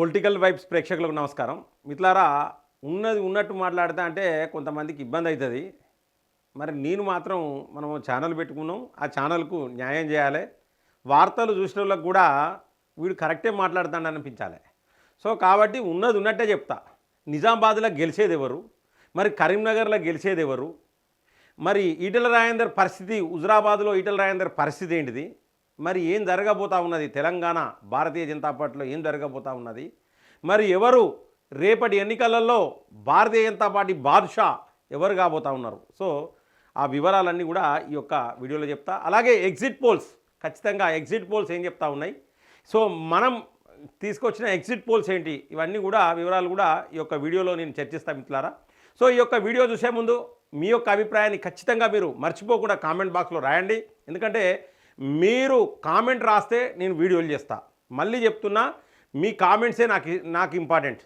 Political vibes ప్రేక్షకులకు నమస్కారం. మిత్రులారా, ఉన్నది ఉన్నట్టు మాట్లాడతా అంటే కొంతమందికి ఇబ్బంది అవుతుంది. మరి నేను మాత్రం మనం ఛానల్ పెట్టుకున్నాం, ఆ ఛానల్కు న్యాయం చేయాలి. వార్తలు చూసిన వాళ్ళకు కూడా వీడు కరెక్టే మాట్లాడుతాడు అనిపించాలి. సో కాబట్టి ఉన్నది ఉన్నట్టే చెప్తా. నిజామాబాద్లో గెలిచేది ఎవరు, మరి కరీంనగర్లో గెలిచేది ఎవరు, మరి ఈటెల రాజేందర్ పరిస్థితి, హుజురాబాద్లో ఈటెల రాజేందర్ పరిస్థితి ఏంటిది, మరి ఏం జరగబోతా ఉన్నది, తెలంగాణ భారతీయ జనతా పార్టీలో ఏం జరగబోతా ఉన్నది, మరి ఎవరు రేపటి ఎన్నికలలో భారతీయ జనతా పార్టీ బాద్షా ఎవరు కాబోతా ఉన్నారు. సో ఆ వివరాలన్నీ కూడా ఈ యొక్క వీడియోలో చెప్తా. అలాగే ఎగ్జిట్ పోల్స్, ఖచ్చితంగా ఎగ్జిట్ పోల్స్ ఏం చెప్తా ఉన్నాయి, సో మనం తీసుకొచ్చిన ఎగ్జిట్ పోల్స్ ఏంటి, ఇవన్నీ కూడా వివరాలు కూడా ఈ యొక్క వీడియోలో నేను చర్చిస్తాను మిత్రులారా. సో ఈ యొక్క వీడియో చూసే ముందు మీ యొక్క అభిప్రాయాన్ని ఖచ్చితంగా మీరు మర్చిపోకుండా కామెంట్ బాక్స్లో రాయండి. ఎందుకంటే మీరు కామెంట్ రాస్తే నేను వీడియోలు చేస్తా. మళ్ళీ చెప్తున్నా, మీ కామెంట్సే నాకు ఇంపార్టెంట్.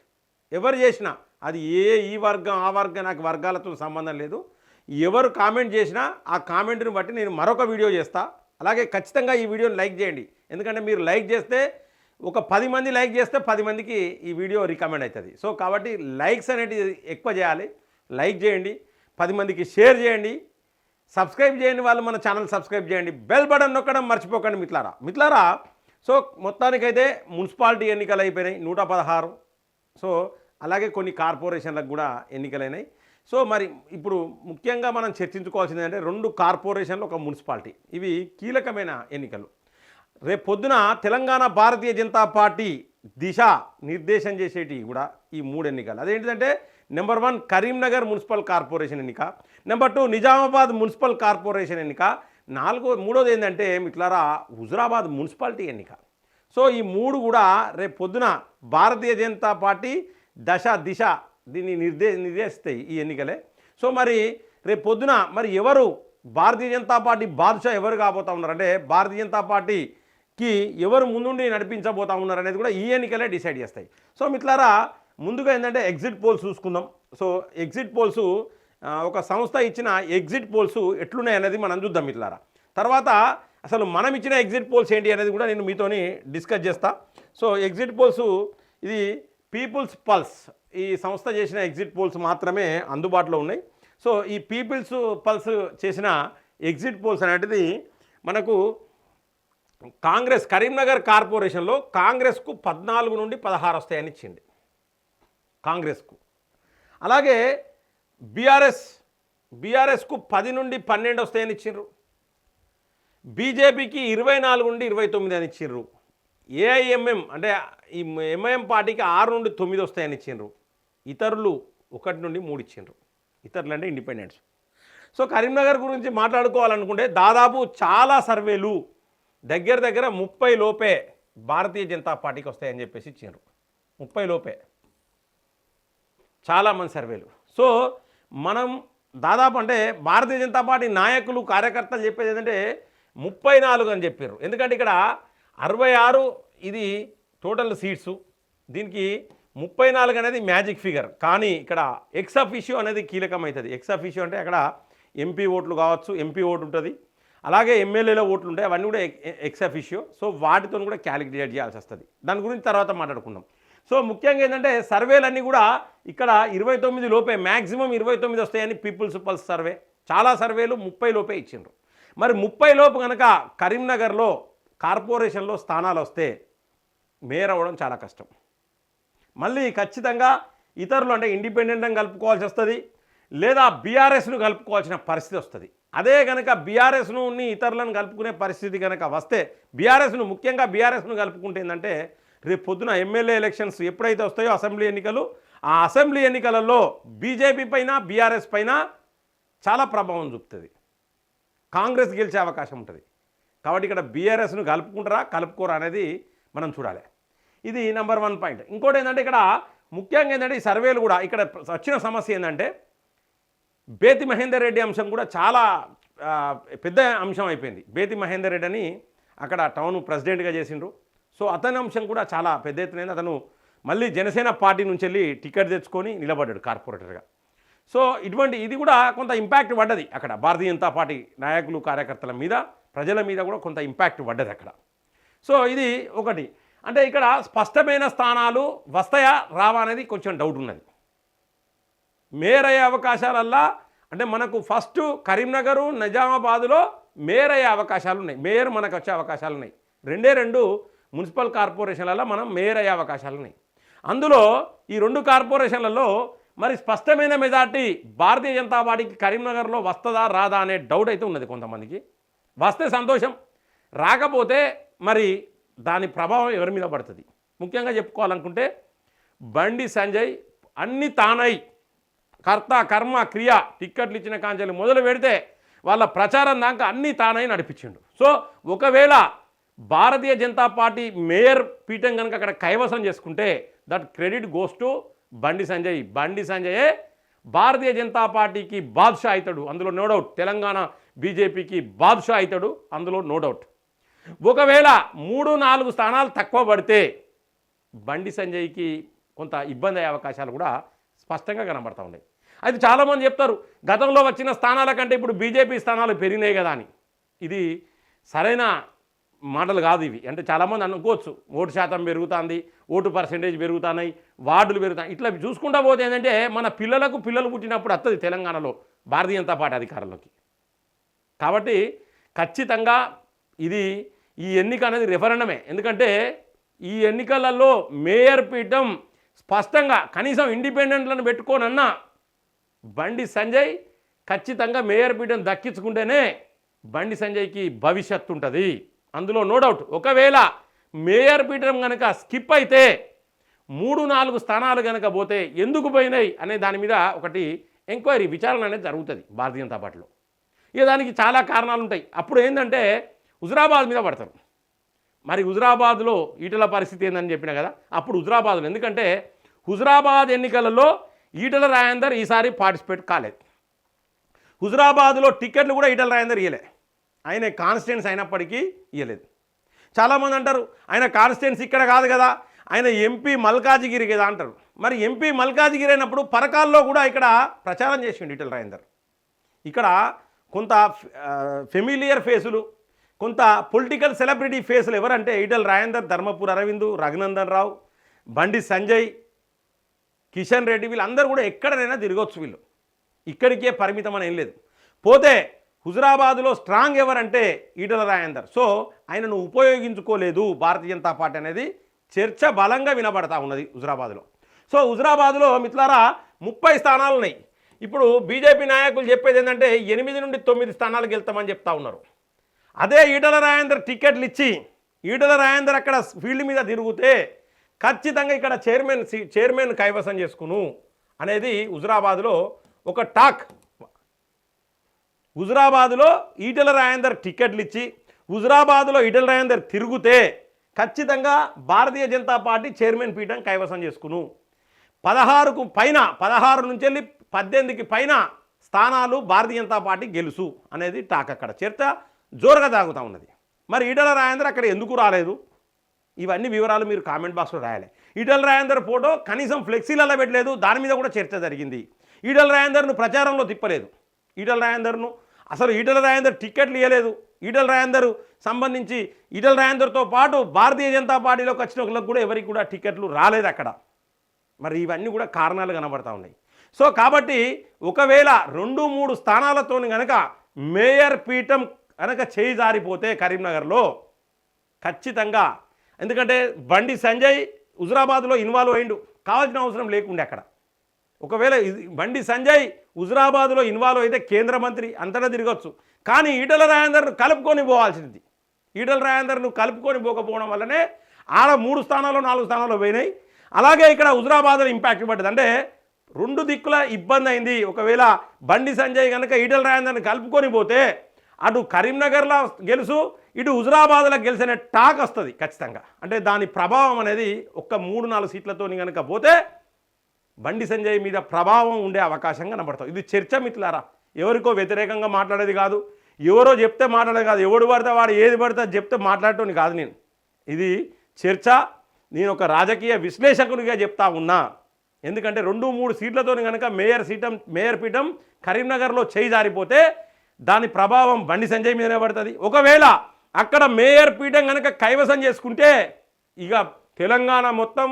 ఎవరు చేసినా అది ఈ వర్గం ఆ వర్గం, నాకు వర్గాలతో సంబంధం లేదు. ఎవరు కామెంట్ చేసినా ఆ కామెంట్ని బట్టి నేను మరొక వీడియో చేస్తా. అలాగే ఖచ్చితంగా ఈ వీడియోని లైక్ చేయండి. ఎందుకంటే మీరు లైక్ చేస్తే, ఒక 10 మంది లైక్ చేస్తే 10 మందికి ఈ వీడియో రికమెండ్ అవుతుంది. సో కాబట్టి లైక్స్ అనేటివి ఎక్కువ చేయాలి. లైక్ చేయండి, 10 మందికి షేర్ చేయండి, సబ్స్క్రైబ్ చేయండి. వాళ్ళు మన ఛానల్ సబ్స్క్రైబ్ చేయండి, బెల్ బటన్ నొక్కడం మర్చిపోకండి మిత్రులారా. సో మొత్తానికైతే మున్సిపాలిటీ ఎన్నికలు అయిపోయినాయి 116. సో అలాగే కొన్ని కార్పొరేషన్లకు కూడా ఎన్నికలైనాయి. సో మరి ఇప్పుడు ముఖ్యంగా మనం చర్చించుకోవాల్సింది అంటే 2 కార్పొరేషన్లు, ఒక మున్సిపాలిటీ. ఇవి కీలకమైన ఎన్నికలు. రేపు పొద్దున తెలంగాణ భారతీయ జనతా పార్టీ దిశ నిర్దేశం చేసేటి కూడా ఈ 3 ఎన్నికలు. అదేంటంటే నెంబర్ 1 కరీంనగర్ మున్సిపల్ కార్పొరేషన్ ఎన్నిక, నెంబర్ 2 నిజామాబాద్ మున్సిపల్ కార్పొరేషన్ ఎన్నిక, మూడోది ఏంటంటే మిత్రులారా హుజురాబాద్ మున్సిపాలిటీ ఎన్నిక. సో ఈ 3 కూడా రేపు పొద్దున భారతీయ జనతా పార్టీ దిశ దీన్ని నిర్దేశిస్తాయి ఈ ఎన్నికలే. సో మరి రేపు పొద్దున మరి ఎవరు భారతీయ జనతా పార్టీ బాద్షా ఎవరు కాబోతా ఉన్నారంటే, భారతీయ జనతా పార్టీకి ఎవరు ముందుండి నడిపించబోతా ఉన్నారు అనేది కూడా ఈ ఎన్నికలే డిసైడ్ చేస్తాయి. సో మిత్రులారా, ముందుగా ఏంటంటే ఎగ్జిట్ పోల్స్ చూసుకుందాం. సో ఎగ్జిట్ పోల్స్ ఒక సంస్థ ఇచ్చిన ఎగ్జిట్ పోల్స్ ఎట్లున్నాయి అనేది మనం చూద్దాం మిత్రులారా. తర్వాత అసలు మనం ఇచ్చిన ఎగ్జిట్ పోల్స్ ఏంటి అనేది కూడా నేను మీతోని డిస్కస్ చేస్తా. సో ఎగ్జిట్ పోల్స్ ఇది పీపుల్స్ పల్స్, ఈ సంస్థ చేసిన ఎగ్జిట్ పోల్స్ మాత్రమే అందుబాటులో ఉన్నాయి. సో ఈ పీపుల్స్ పల్స్ చేసిన ఎగ్జిట్ పోల్స్ అనేటిది మనకు కాంగ్రెస్ కరీంనగర్ కార్పొరేషన్లో కాంగ్రెస్కు 14 నుండి 16 వస్తాయని ఇచ్చింది కాంగ్రెస్కు. అలాగే బీఆర్ఎస్కు 10 నుండి 12 వస్తాయని ఇచ్చిండ్రు. బీజేపీకి 24 నుండి 29 అని ఇచ్చిండ్రు. ఏఐఎంఎం అంటే ఈ ఎంఐఎం పార్టీకి 6 నుండి 9 వస్తాయని ఇచ్చిండ్రు. ఇతరులు 1 నుండి 3 ఇచ్చిండ్రు. ఇతరులు అంటే ఇండిపెండెంట్స్. సో కరీంనగర్ గురించి మాట్లాడుకోవాలనుకుంటే దాదాపు చాలా సర్వేలు దగ్గర 30 లోపే భారతీయ జనతా పార్టీకి వస్తాయని చెప్పేసి ఇచ్చిండ్రు. 30 లోపే చాలామంది సర్వేలు. సో మనం దాదాపు అంటే భారతీయ జనతా పార్టీ నాయకులు కార్యకర్తలు చెప్పేది ఏంటంటే 34 అని చెప్పారు. ఎందుకంటే ఇక్కడ 66 ఇది టోటల్ సీట్స్, దీనికి 34 అనేది మ్యాజిక్ ఫిగర్. కానీ ఇక్కడ ఎక్స్ అఫిషియో అనేది కీలకమవుతుంది. ఎక్స్ అఫిషియో అంటే అక్కడ ఎంపీ ఓట్లు కావచ్చు, ఎంపీ ఓటు ఉంటుంది, అలాగే ఎమ్మెల్యేల ఓట్లు ఉంటాయి, అవన్నీ కూడా ఎక్స్ అఫిషియో. సో వాటితో కూడా క్యాలిక్యులేట్ చేయాల్సి వస్తుంది. దాని గురించి తర్వాత మాట్లాడుకుందాం. సో ముఖ్యంగా ఏంటంటే సర్వేలన్నీ కూడా ఇక్కడ 29 లోపే, మ్యాక్సిమం 29 వస్తాయని పీపుల్స్ పల్స్ సర్వే. చాలా సర్వేలు 30 లోపే ఇచ్చిండ్రు. మరి 30 లోపు కనుక కరీంనగర్లో కార్పొరేషన్లో స్థానాలు వస్తే మేయర్ అవ్వడం చాలా కష్టం. మళ్ళీ ఖచ్చితంగా ఇతరులు అంటే ఇండిపెండెంట్ని కలుపుకోవాల్సి వస్తుంది, లేదా బీఆర్ఎస్ను కలుపుకోవాల్సిన పరిస్థితి వస్తుంది. అదే కనుక బీఆర్ఎస్ను ఇతరులను కలుపుకునే పరిస్థితి కనుక వస్తే, ముఖ్యంగా బీఆర్ఎస్ను కలుపుకుంటే ఏంటంటే రేపు పొద్దున ఎమ్మెల్యే ఎలక్షన్స్ ఎప్పుడైతే వస్తాయో అసెంబ్లీ ఎన్నికలు, ఆ అసెంబ్లీ ఎన్నికలలో బీజేపీ పైన బీఆర్ఎస్ పైన చాలా ప్రభావం చూపుతుంది. కాంగ్రెస్ గెలిచే అవకాశం ఉంటుంది. కాబట్టి ఇక్కడ బీఆర్ఎస్ను కలుపుకోరా అనేది మనం చూడాలి. ఇది నెంబర్ 1 పాయింట్. ఇంకోటి ఏంటంటే ఇక్కడ ముఖ్యంగా ఏంటంటే ఈ సర్వేలు కూడా ఇక్కడ వచ్చిన సమస్య ఏంటంటే బేతి మహేందర్ రెడ్డి అంశం కూడా చాలా పెద్ద అంశం అయిపోయింది. బేతి మహేందర్ రెడ్డి అని అక్కడ టౌన్ ప్రెసిడెంట్గా చేసిండ్రు. సో అతని అంశం కూడా చాలా పెద్ద ఎత్తున అతను మళ్ళీ జనసేన పార్టీ నుంచి వెళ్ళి టికెట్ తెచ్చుకొని నిలబడ్డాడు కార్పొరేటర్గా. సో ఇది కూడా కొంత ఇంపాక్ట్ పడ్డది అక్కడ భారతీయ జనతా పార్టీ నాయకులు కార్యకర్తల మీద, ప్రజల మీద కూడా కొంత ఇంపాక్ట్ పడ్డది అక్కడ. సో ఇది ఒకటి. అంటే ఇక్కడ స్పష్టమైన స్థానాలు వస్తాయా రావా అనేది కొంచెం డౌట్ ఉన్నది. మేయర్ అయ్యే అవకాశాలల్లా అంటే మనకు ఫస్ట్ కరీంనగర్ నిజామాబాద్లో మేయర్ అయ్యే అవకాశాలు ఉన్నాయి, మేయర్ మనకు వచ్చే అవకాశాలు ఉన్నాయి. 2 మున్సిపల్ కార్పొరేషన్లలో మనం మేయర్ అయ్యే అవకాశాలు ఉన్నాయి. అందులో ఈ 2 కార్పొరేషన్లలో మరి స్పష్టమైన మెజార్టీ భారతీయ జనతా పార్టీకి కరీంనగర్లో వస్తుందా రాదా అనే డౌట్ అయితే ఉన్నది కొంతమందికి. వస్తే సంతోషం, రాకపోతే మరి దాని ప్రభావం ఎవరి మీద పడుతుంది. ముఖ్యంగా చెప్పుకోవాలనుకుంటే బండి సంజయ్ అన్ని తానై కర్త కర్మ క్రియ టిక్కెట్లు ఇచ్చిన కాంచెలు మొదలు పెడితే వాళ్ళ ప్రచారం దాకా అన్నీ తానై నడిపించిండు. సో ఒకవేళ భారతీయ జనతా పార్టీ మేయర్ పీఠం కనుక అక్కడ కైవసం చేసుకుంటే that credit goes to Bandi Sanjay. బండి సంజయే భారతీయ జనతా పార్టీకి బాద్షా అవుతాడు, అందులో నో డౌట్. తెలంగాణ బీజేపీకి బాద్షా అవుతాడు, అందులో నో డౌట్. ఒకవేళ 3-4 స్థానాలు తక్కువ పడితే బండి సంజయ్కి కొంత ఇబ్బంది అయ్యే అవకాశాలు కూడా స్పష్టంగా కనబడతా ఉన్నాయి. అయితే చాలామంది చెప్తారు గతంలో వచ్చిన స్థానాల కంటే ఇప్పుడు బీజేపీ స్థానాలు పెరిగినాయి కదా అని. ఇది సరైన మాటలు కాదు ఇవి. అంటే చాలామంది అనుకోవచ్చు ఓటు శాతం పెరుగుతుంది, ఓటు పర్సెంటేజ్ పెరుగుతున్నాయి, వార్డులు పెరుగుతాయి. ఇట్లా చూసుకుంటా పోతే ఏంటంటే మన పిల్లలు పుట్టినప్పుడు వస్తుంది తెలంగాణలో భారతీయ జనతా పార్టీ అధికారంలోకి. కాబట్టి ఖచ్చితంగా ఇది ఈ ఎన్నిక అనేది రెఫరెండమే. ఎందుకంటే ఈ ఎన్నికలలో మేయర్ పీఠం స్పష్టంగా కనీసం ఇండిపెండెంట్లను పెట్టుకోనన్నా బండి సంజయ్ ఖచ్చితంగా మేయర్ పీఠం దక్కించుకుంటేనే బండి సంజయ్కి భవిష్యత్తు ఉంటుంది, అందులో నో డౌట్. ఒకవేళ మేయర్ పీఠం కనుక స్కిప్ అయితే 3-4 స్థానాలు కనుక పోతే ఎందుకు పోయినాయి అనే దాని మీద ఒకటి ఎంక్వైరీ విచారణ అనేది జరుగుతుంది భారతీయ జనతా పార్టీలో. ఇక దానికి చాలా కారణాలు ఉంటాయి. అప్పుడు ఏంటంటే హుజురాబాద్ మీద పడతారు. మరి హుజురాబాద్లో ఈటల పరిస్థితి ఏందని చెప్పినా కదా, అప్పుడు హుజురాబాద్లో ఎందుకంటే హుజురాబాద్ ఎన్నికలలో ఈటల రాజేందర్ ఈసారి పార్టిసిపేట్ కాలేదు. హుజురాబాద్లో టికెట్లు కూడా ఈటల రాజేందర్ ఇవ్వలే, ఆయన కాన్స్టిట్యున్సీ అయినప్పటికీ ఇవ్వలేదు. చాలామంది అంటారు ఆయన కాన్స్టిట్యున్సీ ఇక్కడ కాదు కదా, ఆయన ఎంపీ మల్కాజిగిరి కదా అంటారు. మరి ఎంపీ మల్కాజిగిరి అయినప్పుడు పరకాల్లో కూడా ఇక్కడ ప్రచారం చేసిండు ఈటల రాజేందర్. ఇక్కడ కొంత ఫెమిలియర్ ఫేసులు, కొంత పొలిటికల్ సెలబ్రిటీ ఫేసులు ఎవరంటే ఈటల రాజేందర్, ధర్మపురి అరవింద్, రఘునందన్ రావు, బండి సంజయ్, కిషన్ రెడ్డి, వీళ్ళందరూ కూడా ఎక్కడైనా తిరగవచ్చు. వీళ్ళు ఇక్కడికే పరిమితం అని ఏం లేదు. పోతే హుజురాబాద్లో స్ట్రాంగ్ ఎవరంటే ఈటల రాజేందర్. సో ఆయనను ఉపయోగించుకోలేదు భారతీయ జనతా పార్టీ అనేది చర్చ బలంగా వినబడతా ఉన్నది హుజురాబాద్లో. సో హుజురాబాద్లో మిత్రులారా 30 స్థానాలు ఉన్నాయి. ఇప్పుడు బీజేపీ నాయకులు చెప్పేది ఏంటంటే 8-9 స్థానాలకు వెళ్తామని చెప్తా ఉన్నారు. అదే ఈటల రాజేందర్ టికెట్లు ఇచ్చి ఈటల రాజేందర్ అక్కడ ఫీల్డ్ మీద తిరిగితే ఖచ్చితంగా ఇక్కడ చైర్మన్ కైవసం చేసుకును అనేది హుజురాబాద్లో ఒక టాక్. హుజురాబాద్లో ఈటల రాజేందర్ టికెట్లు ఇచ్చి హుజురాబాద్లో ఈటల రాజేందర్ తిరిగితే ఖచ్చితంగా భారతీయ జనతా పార్టీ చైర్మన్ పీఠం కైవసం చేసుకును. 16కు పైన 16 నుంచి వెళ్ళి 18కి పైన స్థానాలు భారతీయ జనతా పార్టీ గెలుసు అనేది టాక్. అక్కడ చర్చ జోరుగా తాగుతూ ఉన్నది. మరి ఈటల రాజేందర్ అక్కడ ఎందుకు రాలేదు, ఇవన్నీ వివరాలు మీరు కామెంట్ బాక్స్లో రాయాలి. ఈటల రాజేందర్ ఫోటో కనీసం ఫ్లెక్సీలలో పెట్టలేదు, దాని మీద కూడా చర్చ జరిగింది. ఈటల రాజేందర్ను ప్రచారంలో తిప్పలేదు, ఈటల రాజేందర్ను అసలు ఈటల రాజేందర్ టికెట్లు ఇవ్వలేదు. ఈటల రాజేందర్ సంబంధించి ఈటల రాజేందర్తో పాటు భారతీయ జనతా పార్టీలోకి వచ్చిన వాళ్ళకు కూడా ఎవరికి కూడా టికెట్లు రాలేదు అక్కడ. మరి ఇవన్నీ కూడా కారణాలు కనబడతా ఉన్నాయి. సో కాబట్టి ఒకవేళ 2-3 స్థానాలతో కనుక మేయర్ పీఠం కనుక చేయి జారిపోతే కరీంనగర్లో ఖచ్చితంగా, ఎందుకంటే బండి సంజయ్ హుజురాబాద్లో ఇన్వాల్వ్ అయ్యిండు, కావాల్సిన అవసరం లేకుండే అక్కడ. ఒకవేళ బండి సంజయ్ హుజురాబాద్లో ఇన్వాల్వ్ అయితే కేంద్ర మంత్రి అంతటా తిరగచ్చు. కానీ ఈటల రాజేందర్ను కలుపుకొని పోవాల్సింది. ఈటల రాజేందర్ను కలుపుకొని పోకపోవడం వల్లనే ఆడ 3 స్థానాల్లో 4 స్థానాల్లో పోయినాయి. అలాగే ఇక్కడ హుజురాబాద్లో ఇంపాక్ట్ పడ్డది. అంటే 2 దిక్కుల ఇబ్బంది అయింది. ఒకవేళ బండి సంజయ్ కనుక ఈటల రాజేందర్ని కలుపుకొని పోతే అటు కరీంనగర్లో గెలుసు, ఇటు హుజురాబాద్లో గెలిచిన టాక్ వస్తుంది ఖచ్చితంగా. అంటే దాని ప్రభావం అనేది ఒక్క 3-4 సీట్లతో కనుక పోతే బండి సంజయ్ మీద ప్రభావం ఉండే అవకాశం కనబడుతుంది. ఇది చర్చ మిత్రులారా, ఎవరికో వ్యతిరేకంగా మాట్లాడేది కాదు, ఎవరో చెప్తే మాట్లాడేది కాదు, ఎవడు పడితే వాడు ఏది పడితే చెప్తే మాట్లాడటం కాదు. ఇది చర్చ. నేను ఒక రాజకీయ విశ్లేషకునిగా చెప్తా ఉన్నా. ఎందుకంటే 2-3 సీట్లతో కనుక మేయర్ పీఠం కరీంనగర్లో చేయి జారిపోతే దాని ప్రభావం బండి సంజయ్ మీదనే పడుతుంది. ఒకవేళ అక్కడ మేయర్ పీఠం కనుక కైవసం చేసుకుంటే ఇక తెలంగాణ మొత్తం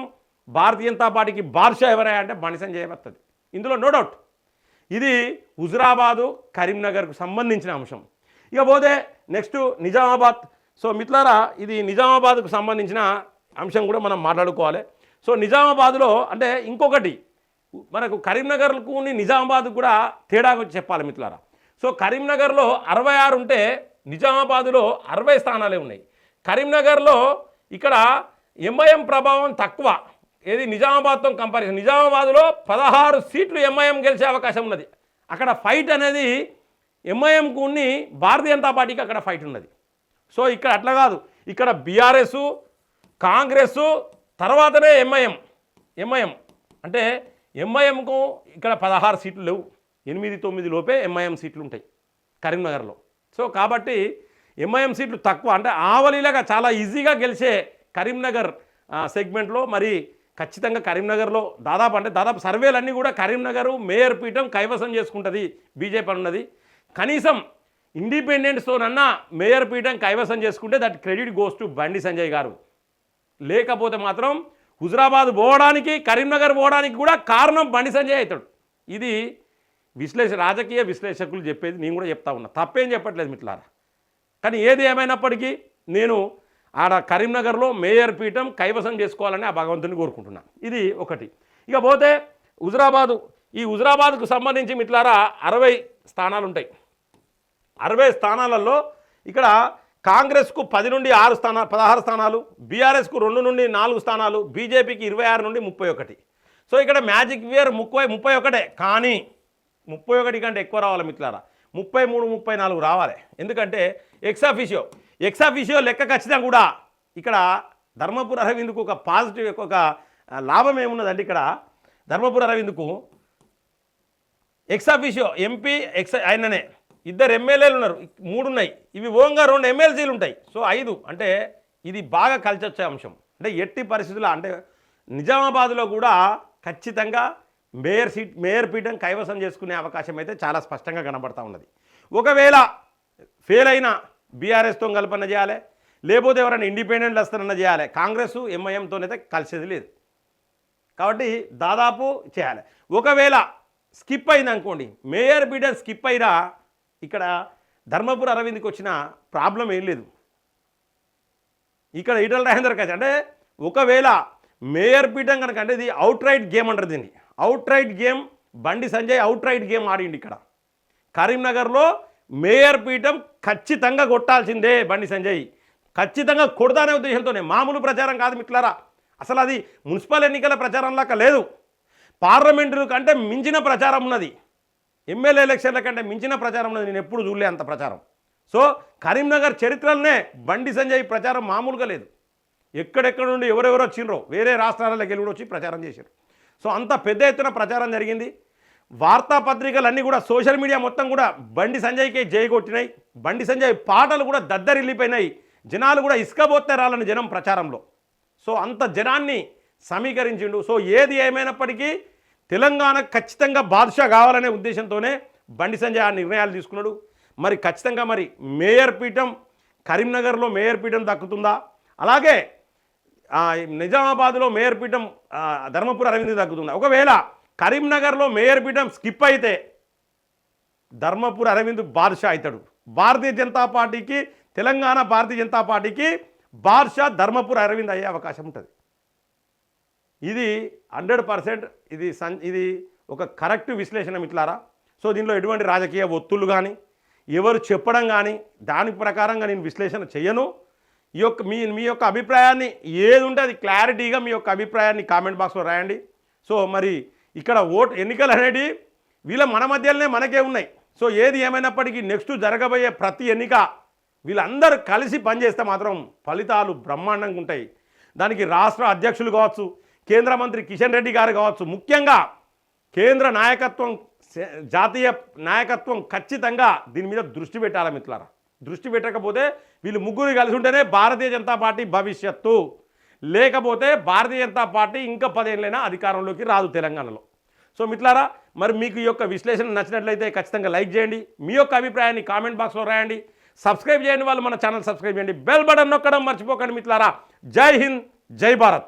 భారతీయ జనతా పార్టీకి బాద్షా ఎవరయ్యా అంటే బండి సంజయ్ వస్తుంది, ఇందులో నో డౌట్. ఇది హుజురాబాదు కరీంనగర్కు సంబంధించిన అంశం. ఇక పోతే నెక్స్ట్ నిజామాబాద్. సో మిత్రులారా, ఇది నిజామాబాద్కు సంబంధించిన అంశం కూడా మనం మాట్లాడుకోవాలి. సో నిజామాబాద్లో అంటే ఇంకొకటి మనకు కరీంనగర్కు నిజామాబాద్కు కూడా తేడా చెప్పాలి మిత్రులారా. సో కరీంనగర్లో 66 ఉంటే నిజామాబాద్లో 60 స్థానాలే ఉన్నాయి. కరీంనగర్లో ఇక్కడ ఎంఐఎం ప్రభావం తక్కువ, ఏది నిజామాబాద్తో కంపారిజన్. నిజామాబాద్లో 16 సీట్లు ఎంఐఎం గెలిచే అవకాశం ఉన్నది. అక్కడ ఫైట్ అనేది ఎంఐఎంకు ఉన్ని భారతీయ జనతా పార్టీకి అక్కడ ఫైట్ ఉన్నది. సో ఇక్కడ అట్లా కాదు, ఇక్కడ బీఆర్ఎస్ కాంగ్రెస్ తర్వాతనే ఎంఐఎం అంటే ఎంఐఎంకు ఇక్కడ 16 సీట్లు లేవు, 8-9 లోపే ఎంఐఎం సీట్లు ఉంటాయి కరీంనగర్లో. సో కాబట్టి ఎంఐఎం సీట్లు తక్కువ, అంటే ఆవలీలాగా చాలా ఈజీగా గెలిచే కరీంనగర్ సెగ్మెంట్లో మరి ఖచ్చితంగా కరీంనగర్లో దాదాపు సర్వేలన్నీ కూడా కరీంనగర్ మేయర్ పీఠం కైవసం చేసుకుంటుంది బీజేపీ ఉన్నది. కనీసం ఇండిపెండెంట్స్తోనన్నా మేయర్ పీఠం కైవసం చేసుకుంటే that credit goes to Bandi Sanjay గారు. లేకపోతే మాత్రం హుజురాబాద్ పోవడానికి కరీంనగర్ పోవడానికి కూడా కారణం బండి సంజయ్ అవుతాడు. ఇది రాజకీయ విశ్లేషకులు చెప్పేది, నేను కూడా చెప్తా ఉన్నా, తప్పేం చెప్పట్లేదు మిత్రులారా. కానీ ఏది ఏమైనప్పటికీ నేను ఆడ కరీంనగర్లో మేయర్ పీఠం కైవసం చేసుకోవాలని ఆ భగవంతుని కోరుకుంటున్నాను. ఇది ఒకటి. ఇక పోతే ఈ హుజురాబాద్కు సంబంధించి మిత్రులారా 60 స్థానాలు ఉంటాయి. 60 స్థానాలలో ఇక్కడ కాంగ్రెస్కు 10 నుండి 16 స్థానాలు, బీఆర్ఎస్కు 2 నుండి 4 స్థానాలు, బీజేపీకి 26 నుండి 31. సో ఇక్కడ మ్యాజిక్ ఫిగర్ 31, కానీ 31 కంటే ఎక్కువ రావాలి మిత్రులారా, 33, 34 రావాలి. ఎందుకంటే ఎక్సాఫిషియో లెక్క ఖచ్చితంగా కూడా ఇక్కడ ధర్మపురి అరవింద్కు ఒక పాజిటివ్ ఒక లాభం ఏమున్నదంటే ఇక్కడ ధర్మపురి అరవింద్కు ఎక్సాఫిషియో ఎంపీ ఆయననే, 2 ఎమ్మెల్యేలు ఉన్నారు, 3 ఉన్నాయి, ఇవి ఓంగా 2 ఎమ్మెల్సీలు ఉంటాయి. సో 5 అంటే ఇది బాగా కలిసి వచ్చే అంశం. అంటే ఎట్టి పరిస్థితుల్లో అంటే నిజామాబాద్లో కూడా ఖచ్చితంగా మేయర్ పీఠం కైవసం చేసుకునే అవకాశం అయితే చాలా స్పష్టంగా కనబడతా ఉన్నది. ఒకవేళ ఫెయిల్ అయినా బీఆర్ఎస్తో కల్పన చేయాలి, లేకపోతే ఎవరైనా ఇండిపెండెంట్ వస్తారన్న చేయాలి. కాంగ్రెస్ ఎంఐఎంతోనైతే కలిసేది లేదు, కాబట్టి దాదాపు చేయాలి. ఒకవేళ స్కిప్ అయింది అనుకోండి, మేయర్ పీఠం స్కిప్ అయినా ఇక్కడ ధర్మపురి అరవింద్కి వచ్చిన ప్రాబ్లం ఏం లేదు. ఇక్కడ ఈటల రాజేందర్ కలిసి అంటే ఒకవేళ మేయర్ పీఠం కనుక అంటే ఇది అవుట్ రైట్ గేమ్ అంటారు దీన్ని. Out right game Bandi Sanjay out right game ఆడిండి. ఇక్కడ కరీంనగర్లో మేయర్ పీఠం ఖచ్చితంగా కొట్టాల్సిందే బండి సంజయ్, ఖచ్చితంగా కొడతానే ఉద్దేశంతోనే, మామూలు ప్రచారం కాదు మిత్రులారా. అసలు అది మున్సిపల్ ఎన్నికల ప్రచారంలాగా లేదు, పార్లమెంటు కంటే మించిన ప్రచారం ఉన్నది, ఎమ్మెల్యే ఎలక్షన్ల కంటే మించిన ప్రచారం ఉన్నది. నేను ఎప్పుడు చూడలే అంత ప్రచారం. సో కరీంనగర్ చరిత్రలోనే బండి సంజయ్ ప్రచారం మామూలుగా లేదు. ఎక్కడెక్కడ నుండి ఎవరెవరో వచ్చిండ్రో వేరే రాష్ట్రాలకు వెళ్ళి కూడా వచ్చి ప్రచారం చేశారు. సో అంత పెద్ద ఎత్తున ప్రచారం జరిగింది. వార్తాపత్రికలన్నీ కూడా సోషల్ మీడియా మొత్తం కూడా బండి సంజయ్కే జై కొట్టినాయి. బండి సంజయ్ పాటలు కూడా దద్దరిల్లిపోయినాయి. జనాలు కూడా ఇసుకబోతే రాలని జనం ప్రచారంలో. సో అంత జనాన్ని సమీకరించిండు. సో ఏది ఏమైనప్పటికీ తెలంగాణ ఖచ్చితంగా బాద్షా కావాలనే ఉద్దేశంతోనే బండి సంజయ్ ఆ నిర్ణయాలు తీసుకున్నాడు. మరి ఖచ్చితంగా మరి మేయర్ పీఠం కరీంనగర్లో మేయర్ పీఠం దక్కుతుందా, అలాగే నిజామాబాద్లో మేయర్ పీఠం ధర్మపురి అరవింద్ దక్కుతుందా? ఒకవేళ కరీంనగర్లో మేయర్ పీఠం స్కిప్ అయితే ధర్మపురి అరవింద్ బాద్షా అవుతాడు. భారతీయ జనతా పార్టీకి తెలంగాణ భారతీయ జనతా పార్టీకి బాద్షా ధర్మపురి అరవింద్ అయ్యే అవకాశం ఉంటుంది. ఇది 100% ఇది ఒక కరెక్ట్ విశ్లేషణ మిత్రులారా. సో దీనిలో ఎటువంటి రాజకీయ ఒత్తులు కానీ ఎవరు చెప్పడం కానీ దాని ప్రకారంగా నేను విశ్లేషణ చేయను. మీ యొక్క అభిప్రాయాన్ని ఏది ఉంటే అది క్లారిటీగా మీ యొక్క అభిప్రాయాన్ని కామెంట్ బాక్స్లో రాయండి. సో మరి ఇక్కడ ఎన్నికలు అనేవి మన మధ్యలోనే మనకే ఉన్నాయి. సో ఏది ఏమైనప్పటికీ నెక్స్ట్ జరగబోయే ప్రతి ఎన్నిక వీళ్ళందరూ కలిసి పనిచేస్తే మాత్రం ఫలితాలు బ్రహ్మాండంగా ఉంటాయి. దానికి రాష్ట్ర అధ్యక్షులు కావచ్చు, కేంద్ర మంత్రి కిషన్ రెడ్డి గారు కావచ్చు, ముఖ్యంగా కేంద్ర నాయకత్వం జాతీయ నాయకత్వం ఖచ్చితంగా దీని మీద దృష్టి పెట్టాలి మిత్రులారా. దృష్టి పెట్టకపోతే వీళ్ళు ముగ్గురు కలిసి ఉంటేనే భారతీయ జనతా పార్టీ భవిష్యత్తు, లేకపోతే భారతీయ జనతా పార్టీ ఇంకా 10 ఏళ్ళైనా అధికారంలోకి రాదు తెలంగాణలో. సో మిత్రులారా, మరి మీకు ఈ యొక్క విశ్లేషణ నచ్చినట్లయితే ఖచ్చితంగా లైక్ చేయండి, మీ యొక్క అభిప్రాయాన్ని కామెంట్ బాక్స్లో రాయండి, సబ్స్క్రైబ్ చేయండి, వాళ్ళు మన ఛానల్ సబ్స్క్రైబ్ చేయండి, బెల్ బటన్ నొక్కడం మర్చిపోకండి మిత్రులారా. జై హింద్, జై భారత్.